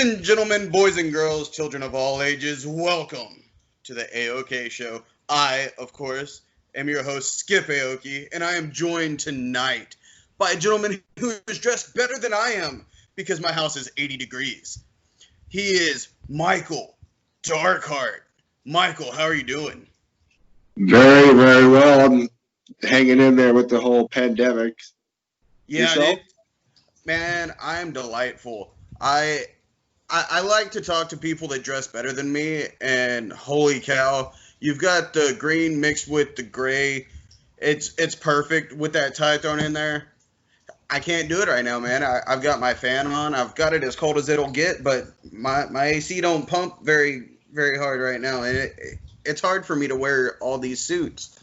and gentlemen, boys and girls, children of all ages, welcome to the A-oki show. I, of course, am your host, Skip A-oki, and I am joined tonight by a gentleman who is dressed better than I am because my house is 80 degrees. He is Micheal Darkhart. Micheal, how are you doing? Very, very well. I'm hanging in there with the whole pandemic. Yeah, dude. Man, I'm delightful. I like to talk to people that dress better than me, and holy cow, you've got the green mixed with the gray. It's perfect with that tie thrown in there. I can't do it right now, man. I've got my fan on. I've got it as cold as it'll get, but my AC don't pump very, very hard right now, and it's hard for me to wear all these suits.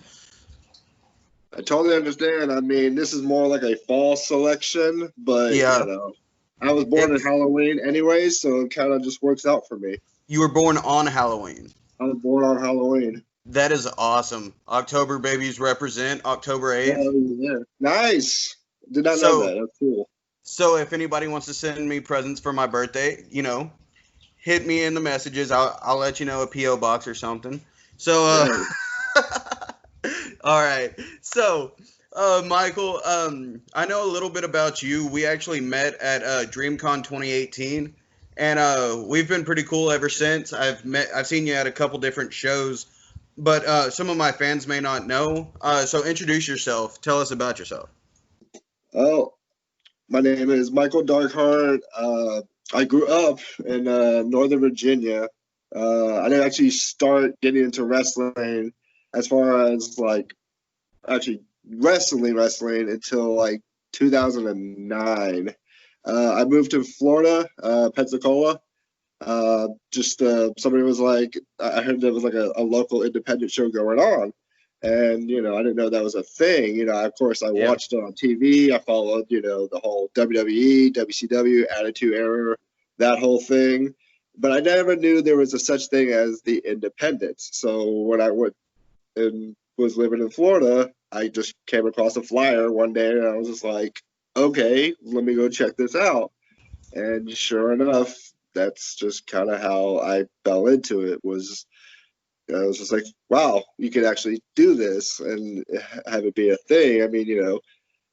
I totally understand. I mean, this is more like a fall selection, but, Yeah. I was born in Halloween anyway, so it kind of just works out for me. You were born on Halloween. I was born on Halloween. That is awesome. October babies represent October 8th. Oh, yeah. Nice. Did not know that. That's cool. So if anybody wants to send me presents for my birthday, hit me in the messages. I'll let you know, a P.O. box or something. So, all right. So, Micheal, I know a little bit about you. We actually met at DreamCon 2018, and we've been pretty cool ever since. I've seen you at a couple different shows, but some of my fans may not know. So introduce yourself. Tell us about yourself. Oh, my name is Micheal Darkhart. I grew up in Northern Virginia. I didn't actually start getting into wrestling as far as actually wrestling until 2009. I moved to Florida, Pensacola. Somebody was I heard there was a local independent show going on. And, I didn't know that was a thing. Of course, I watched it on TV. I followed, the whole WWE, WCW, Attitude Era, that whole thing. But I never knew there was a such thing as the independents. So when I went and was living in Florida, I just came across a flyer one day, and I was just like, okay, let me go check this out. And sure enough, that's just kind of how I fell into it. I was just like, wow, you could actually do this and have it be a thing. I mean,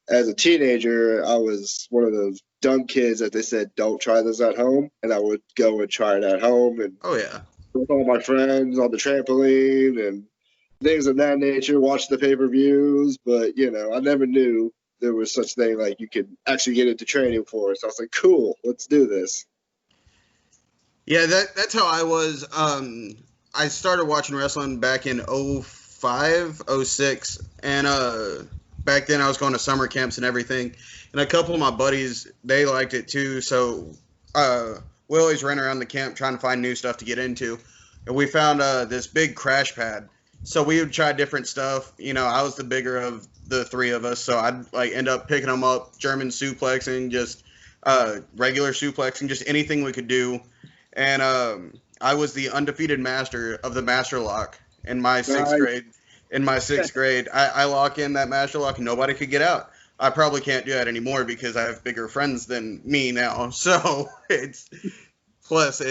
as a teenager, I was one of those dumb kids that they said, don't try this at home. And I would go and try it at home and with all my friends on the trampoline and things of that nature, watch the pay-per-views. But, I never knew there was such thing like you could actually get into training for it. So I was like, cool, let's do this. Yeah, that's how I was. I started watching wrestling back in 05, 06, and back then I was going to summer camps and everything, and a couple of my buddies, they liked it too, so we always ran around the camp trying to find new stuff to get into, and we found this big crash pad, so we would try different stuff. I was the bigger of the three of us, so I'd end up picking them up, German suplexing, just regular suplexing, just anything we could do, and I was the undefeated master of the master lock in my sixth grade. In my sixth grade, I lock in that master lock and nobody could get out. I probably can't do that anymore because I have bigger friends than me now. So plus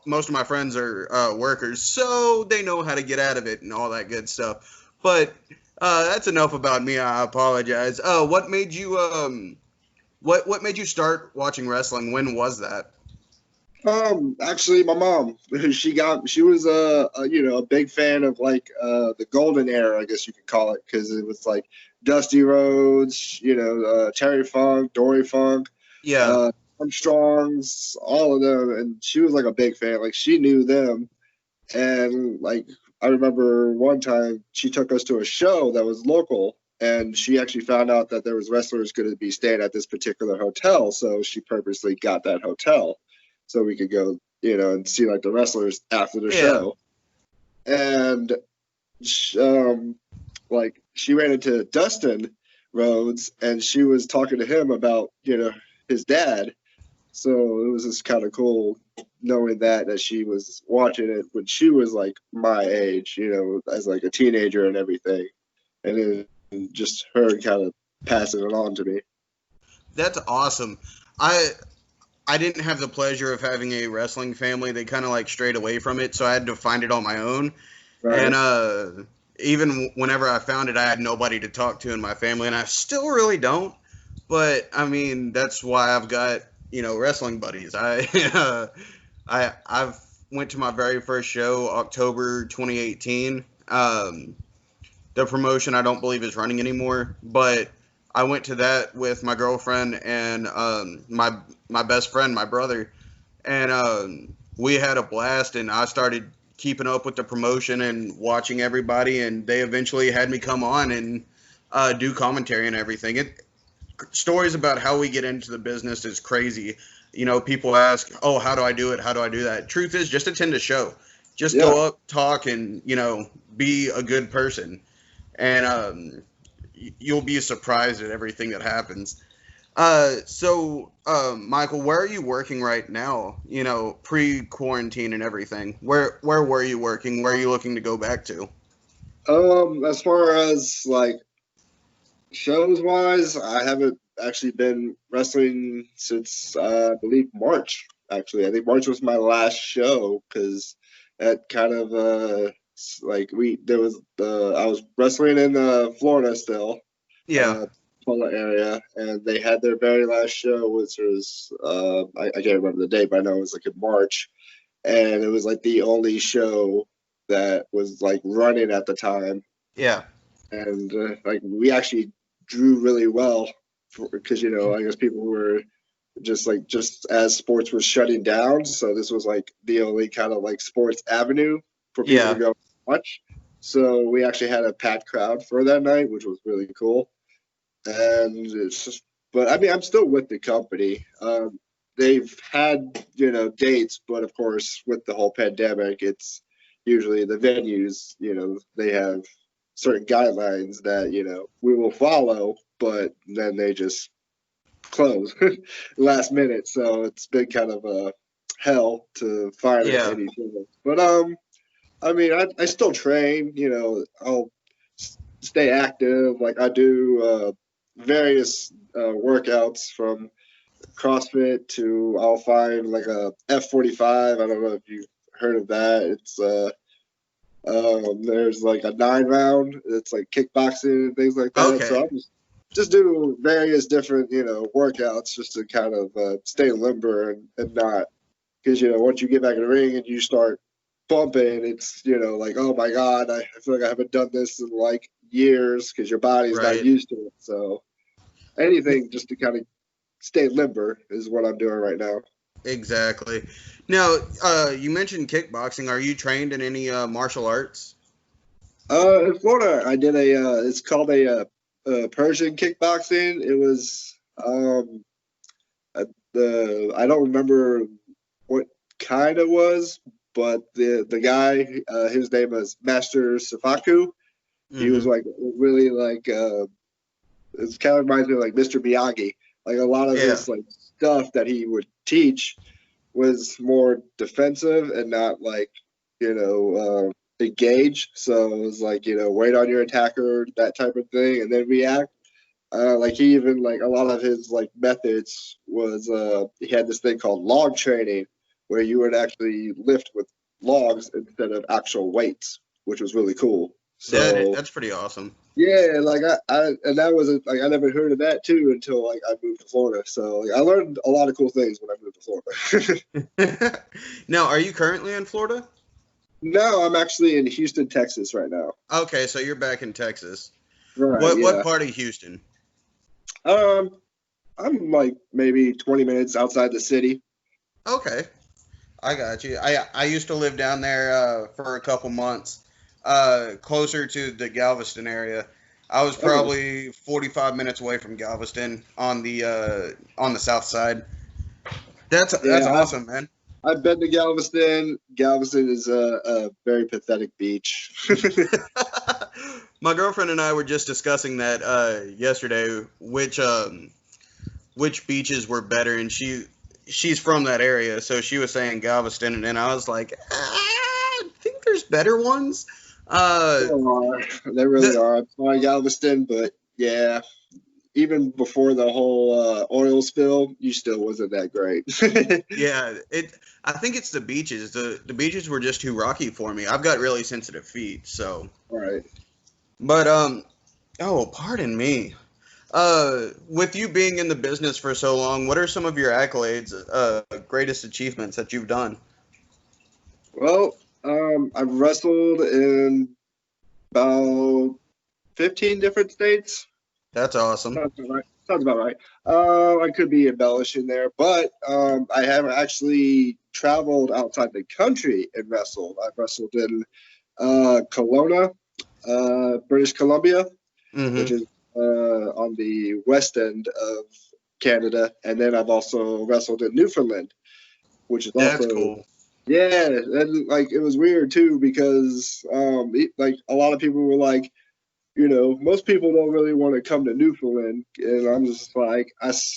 most of my friends are workers, so they know how to get out of it and all that good stuff. But that's enough about me. I apologize. What made you what made you start watching wrestling? When was that? Actually, my mom, she was a big fan of the golden era, I guess you could call it, because it was Dusty Rhodes, Terry Funk, Dory Funk, Armstrongs, all of them, and she was a big fan. She knew them, and I remember one time she took us to a show that was local, and she actually found out that there was wrestlers going to be staying at this particular hotel, so she purposely got that hotel so we could go, and see the wrestlers after the show. And she ran into Dustin Rhodes, and she was talking to him about, his dad. So it was just kind of cool knowing that she was watching it when she was my age, as a teenager and everything. And then just her kind of passing it on to me. That's awesome. I didn't have the pleasure of having a wrestling family. They kind of like strayed away from it, so I had to find it on my own. Right. And even whenever I found it, I had nobody to talk to in my family, and I still really don't. But I mean, that's why I've got wrestling buddies. I've went to my very first show October 2018. The promotion I don't believe is running anymore, but I went to that with my girlfriend and my best friend, my brother, and we had a blast. And I started keeping up with the promotion and watching everybody, and they eventually had me come on and do commentary and everything. Stories about how we get into the business is crazy. People ask, "Oh, how do I do it? How do I do that?" Truth is, just attend a show, just Yeah. go up, talk, and be a good person, and you'll be surprised at everything that happens. Michael, where are you working right now? Pre-quarantine and everything. Where were you working? Where are you looking to go back to? As far as like shows wise, I haven't actually been wrestling since I believe March. Actually, I think March was my last show because that kind of like we there was I was wrestling in Florida still, Yeah, Pula area, and they had their very last show, which was I can't remember the date, but I know it was like in March, and it was like the only show that was like running at the time, yeah, and like we actually drew really well because I guess people were just as sports was shutting down, so this was like the only kind of like sports avenue for people to yeah, go watch. So we actually had a packed crowd for that night, which was really cool. And it's just, but I mean, I'm still with the company. They've had dates, but of course, with the whole pandemic, it's usually the venues. They have certain guidelines that we will follow, but then they just close last minute. So it's been kind of a hell to find yeah. any show. But I mean, I still train. I'll stay active. Like I do various workouts from CrossFit to I'll find like a F45. I don't know if you've heard of that. It's there's like a 9 round. It's like kickboxing and things like that. So Okay, I'm just do various different workouts just to kind of stay limber and not because once you get back in the ring and you start bumping, it's like, oh my god, I feel like I haven't done this in like years because your body's not right. used to it. So anything just to kind of stay limber is what I'm doing right now. Exactly. Now, you mentioned kickboxing. Are you trained in any martial arts? In Florida, I did it's called a Persian kickboxing. It was I don't remember what kind it was, but the guy, his name is Master Safaku. He was Mm-hmm. like really like it kind of reminds me of like Mr. Miyagi. Like a lot of Yeah. his like stuff that he would teach was more defensive and not like engage. So it was like wait on your attacker, that type of thing, and then react. Like he even like a lot of his like methods was he had this thing called log training where you would actually lift with logs instead of actual weights, which was really cool. So That's pretty awesome. yeah, like I and that was like I never heard of that too until like I moved to Florida. So like, I learned a lot of cool things when I moved to Florida. Now, are you currently in Florida? No, I'm actually in Houston, Texas right now. Okay, so you're back in Texas. Right, What yeah. part of Houston? Um, I'm like maybe 20 minutes outside the city. Okay, I got you. I used to live down there for a couple months, closer to the Galveston area. I was Okay. probably 45 minutes away from Galveston on the south side. That's Yeah, awesome, man. I've been to Galveston. Galveston is a very pathetic beach. My girlfriend and I were just discussing that yesterday, which beaches were better, and she's from that area, so she was saying Galveston, and then I was like, I think there's better ones. There Uh, are. There really the are. I'm sorry, Galveston, but yeah. even before the whole oil spill, you still wasn't that great. Yeah, I think it's the beaches. The beaches were just too rocky for me. I've got really sensitive feet, so. Right. But oh, pardon me. With you being in the business for so long, what are some of your accolades, greatest achievements that you've done? Well, I've wrestled in about 15 different states. That's awesome. Sounds about right. Sounds about right. I could be embellishing there, but I haven't actually traveled outside the country and wrestled. I've wrestled in Kelowna, British Columbia, which Mm-hmm. is on the west end of Canada, and then I've also wrestled in Newfoundland, which is That's also cool. yeah, and like it was weird too because like a lot of people were like, most people don't really want to come to Newfoundland, and I'm just like,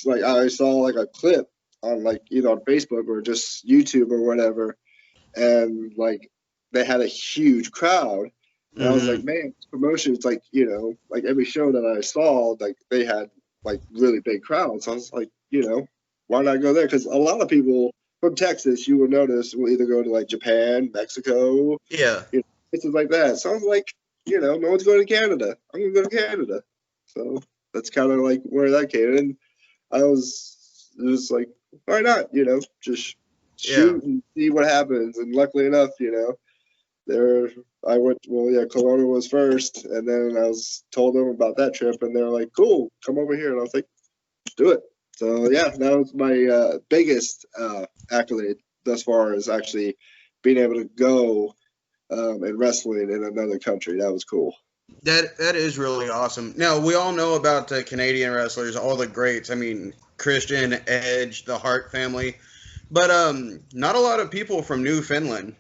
like I saw like a clip on like either on Facebook or just YouTube or whatever, and like they had a huge crowd, and I was like, Mm-hmm. man, this promotion, it's like like every show that I saw, like they had like really big crowds. I was like, why not go there? Because a lot of people from Texas, you will notice, will either go to like Japan, Mexico, Yeah. places like that. So I was like, no one's going to Canada. I'm gonna go to Canada. So that's kind of like where that came. And it was like, why not? Just Yeah. shoot and see what happens. And luckily enough, there I went. Well, yeah, Kelowna was first, and then I was told them about that trip, and they're like, "Cool, come over here." And I was like, "Do it." So yeah, that was my biggest accolade thus far, is actually being able to go and wrestling in another country. That was cool. That is really awesome. Now we all know about the Canadian wrestlers, all the greats. I mean, Christian, Edge, the Hart family, but not a lot of people from Newfoundland.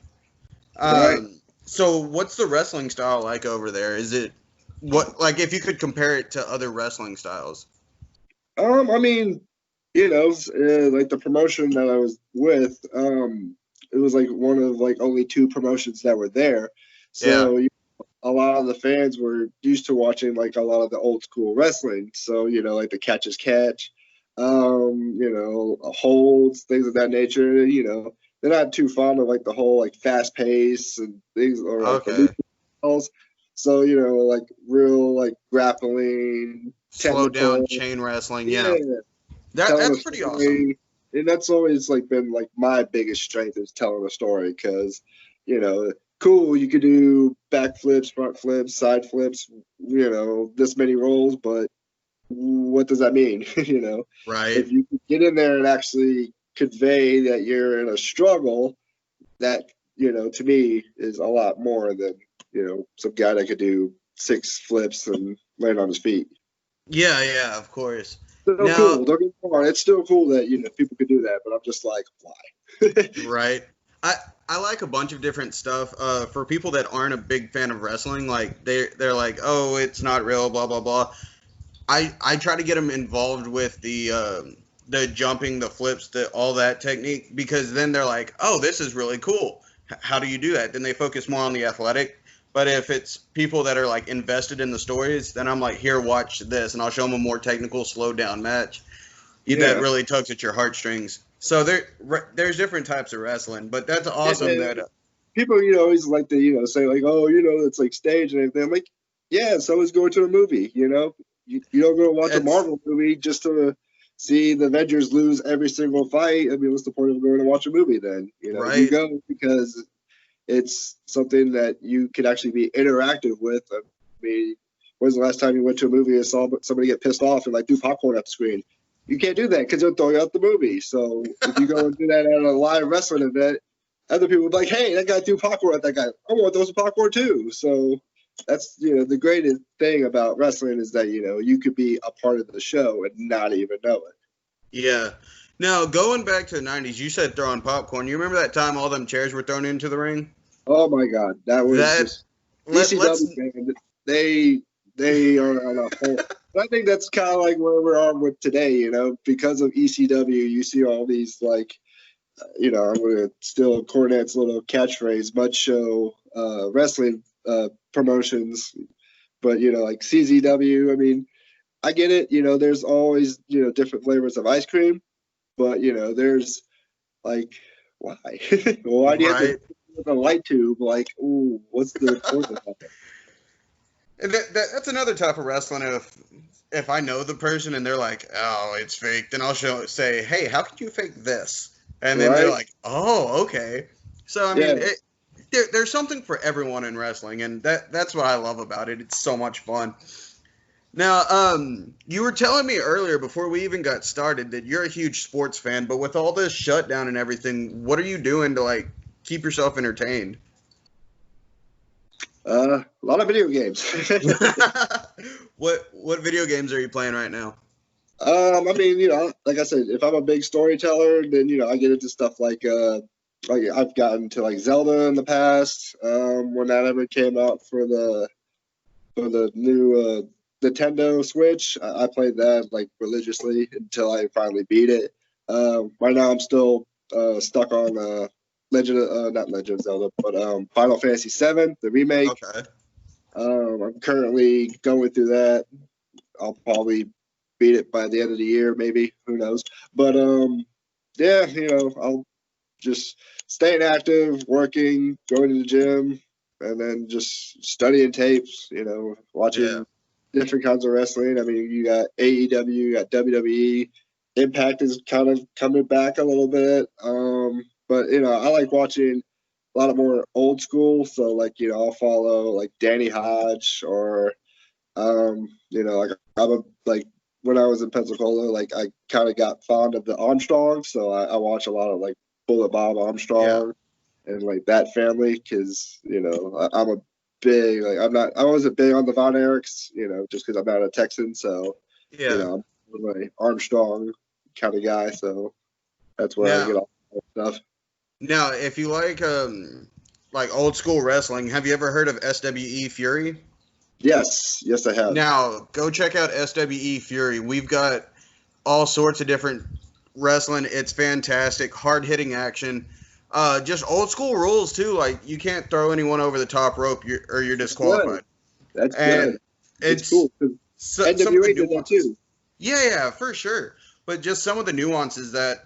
Right. So what's the wrestling style like over there? Is it what like if you could compare it to other wrestling styles? I mean, like the promotion that I was with, it was like one of like only two promotions that were there. Yeah. So a lot of the fans were used to watching like a lot of the old school wrestling. So, like the catch as catch, holds, things of that nature. They're not too fond of like the whole like fast pace and things, or like the Okay. neutral. So, like real like grappling, Slow down technical, chain wrestling. Yeah. yeah, telling a That's pretty awesome. story. And that's always like been like my biggest strength, is telling a story, because, cool, you could do backflips, front flips, side flips, this many rolls, but what does that mean? Right. If you could get in there and actually convey that you're in a struggle, that, to me is a lot more than, some guy that could do six flips and land on his feet. Yeah, yeah, of course. Still Now, cool. Don't get me wrong. It's still cool that people could do that, but I'm just like, why? right. I like a bunch of different stuff. For people that aren't a big fan of wrestling, like they're like, oh, it's not real, blah blah blah. I try to get them involved with the jumping, the flips, the all that technique, because then they're like, oh, this is really cool. How do you do that? Then they focus more on the athletic. But if it's people that are like invested in the stories, then I'm like, here, watch this, and I'll show them a more technical, slowed down match that Yeah. really tugs at your heartstrings. So there's different types of wrestling, but that's awesome And that people, always like to, say like, oh, it's like stage and everything. I'm like, yeah, so is going to a movie. You don't go watch a it's Marvel movie just to see the Avengers lose every single fight. I mean, what's the point of going to watch a movie then? You right. go because it's something that you can actually be interactive with. I mean, when's the last time you went to a movie and saw somebody get pissed off and like do popcorn at the screen? You can't do that because they'll throw you out the movie. So if you go and do that at a live wrestling event, other people will be like, hey, that guy threw popcorn at that guy. I want those popcorn too. So that's, the greatest thing about wrestling, is that, you could be a part of the show and not even know it. Yeah. Now, going back to the 90s, you said throwing popcorn. You remember that time all them chairs were thrown into the ring? Oh my God. That was That just let's ECW, man. They are on a whole. I think that's kind of like where we are with today, because of ECW. You see all these like, I'm going to steal Cornette's little catchphrase, mud show wrestling promotions, but like CZW. I mean, I get it. You know, there's always, you know, different flavors of ice cream, but you know, there's like, why? Why do you have to Right. with a light tube? Like, ooh, what's the point of that? And that's another type of wrestling. If I know the person and they're like, "Oh, it's fake," then I'll say, "Hey, how could you fake this?" And then they're Right? like, "Oh, okay." So I mean, Yeah. there's something for everyone in wrestling, and that's what I love about it. It's so much fun. Now, you were telling me earlier before we even got started that you're a huge sports fan, but with all this shutdown and everything, what are you doing to like keep yourself entertained? A lot of video games. What video games are you playing right now? I mean, you know, like I said, if I'm a big storyteller, then you know, I get into stuff like I've gotten to like Zelda in the past, when that ever came out for the new Nintendo Switch. I played that like religiously until I finally beat it. Right now, I'm still stuck on not Legend of Zelda, but Final Fantasy VII, the remake. Okay. I'm currently going through that. I'll probably beat it by the end of the year, maybe. Who knows? But yeah, you know, I'll just staying active, working, going to the gym, and then just studying tapes. You know, Yeah. watching different kinds of wrestling. I mean, you got AEW, you got WWE. Impact is kind of coming back a little bit. But you know, I like watching a lot of more old school. So like, you know, I'll follow like Danny Hodge or you know, like I'm a like when I was in Pensacola, like I kind of got fond of the Armstrong, so I watch a lot of like Bullet Bob Yeah. Armstrong and like that family because you know I'm a big like I wasn't big on the Von Erichs, you know, just because I'm not a Texan, so you Yeah. know I'm like Armstrong kind of guy, so that's where I Now, get all that stuff. now, if you like old school wrestling, have you ever heard of SWE Fury? Yes, yes, I have. Now, go check out SWE Fury. We've got all sorts of different wrestling. It's fantastic, hard hitting action. Just old school rules too. Like you can't throw anyone over the top rope, or you're That's good. disqualified. That's good. And It's it's cool because some of the NWA did that nuance. too. Yeah, yeah, for sure. But just some of the nuances that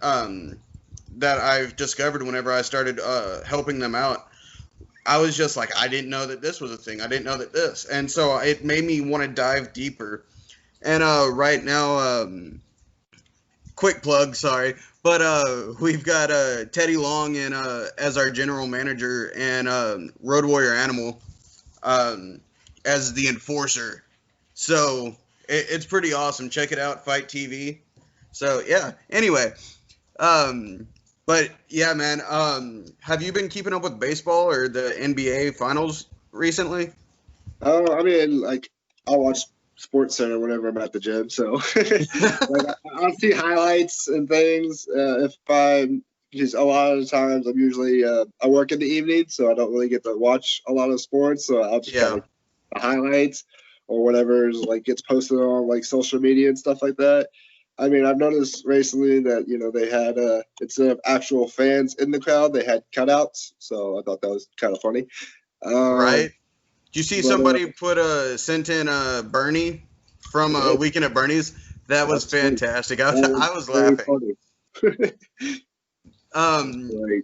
I've discovered whenever I started helping them out. I was just like, I didn't know that this was a thing. I didn't know that this, and so it made me want to dive deeper. And right now, quick plug, sorry, but we've got Teddy Long in as our general manager and Road Warrior Animal um, as the enforcer. So it's pretty awesome. Check it out, Fight TV. So yeah. Anyway, um, but yeah, man. Have you been keeping up with baseball or the NBA finals recently? I mean, like I'll watch Sports Center whenever I'm at the gym, so like I'll see highlights and things. If I'm because a lot of the times I'm usually I work in the evening, so I don't really get to watch a lot of sports. So I'll just kind Yeah. of the highlights or whatever is like gets posted on like social media and stuff like that. I mean, I've noticed recently that you know they had instead of actual fans in the crowd, they had cutouts. So I thought that was kind of funny. Right. Um, Did you see but somebody put sent in Bernie from yeah, Weekend at Bernie's? That was that's funny. fantastic. That was I was very laughing. funny. That's Um, great.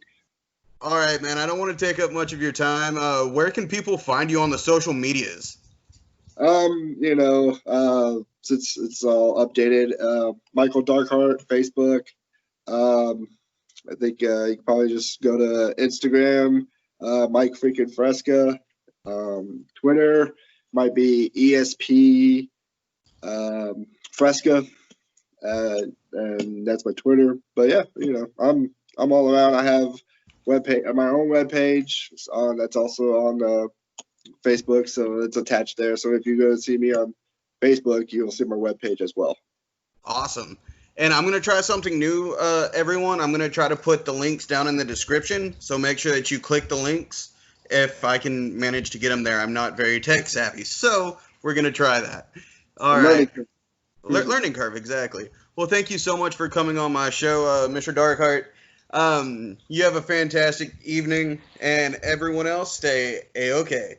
all right, man. I don't want to take up much of your time. Where can people find you on the social medias? You know, since it's all updated, Micheal Darkhart, Facebook. Um, I think you can probably just go to Instagram, Mike freaking Fresca. Twitter might be ESP Fresca, and that's my Twitter. But yeah, you know, I'm all around. I have my own webpage on that's also on Facebook, so it's attached there. So if you go to see me on Facebook, you'll see my webpage as well. Awesome. And I'm going to try something new, everyone. I'm going to try to put the links down in the description. So make sure that you click the links if I can manage to get them there. I'm not very tech savvy. So we're going to try that. All right. Learning curve. Learning curve, exactly. Well, thank you so much for coming on my show, Mr. Darkhart. You have a fantastic evening, and everyone else stay A-OK.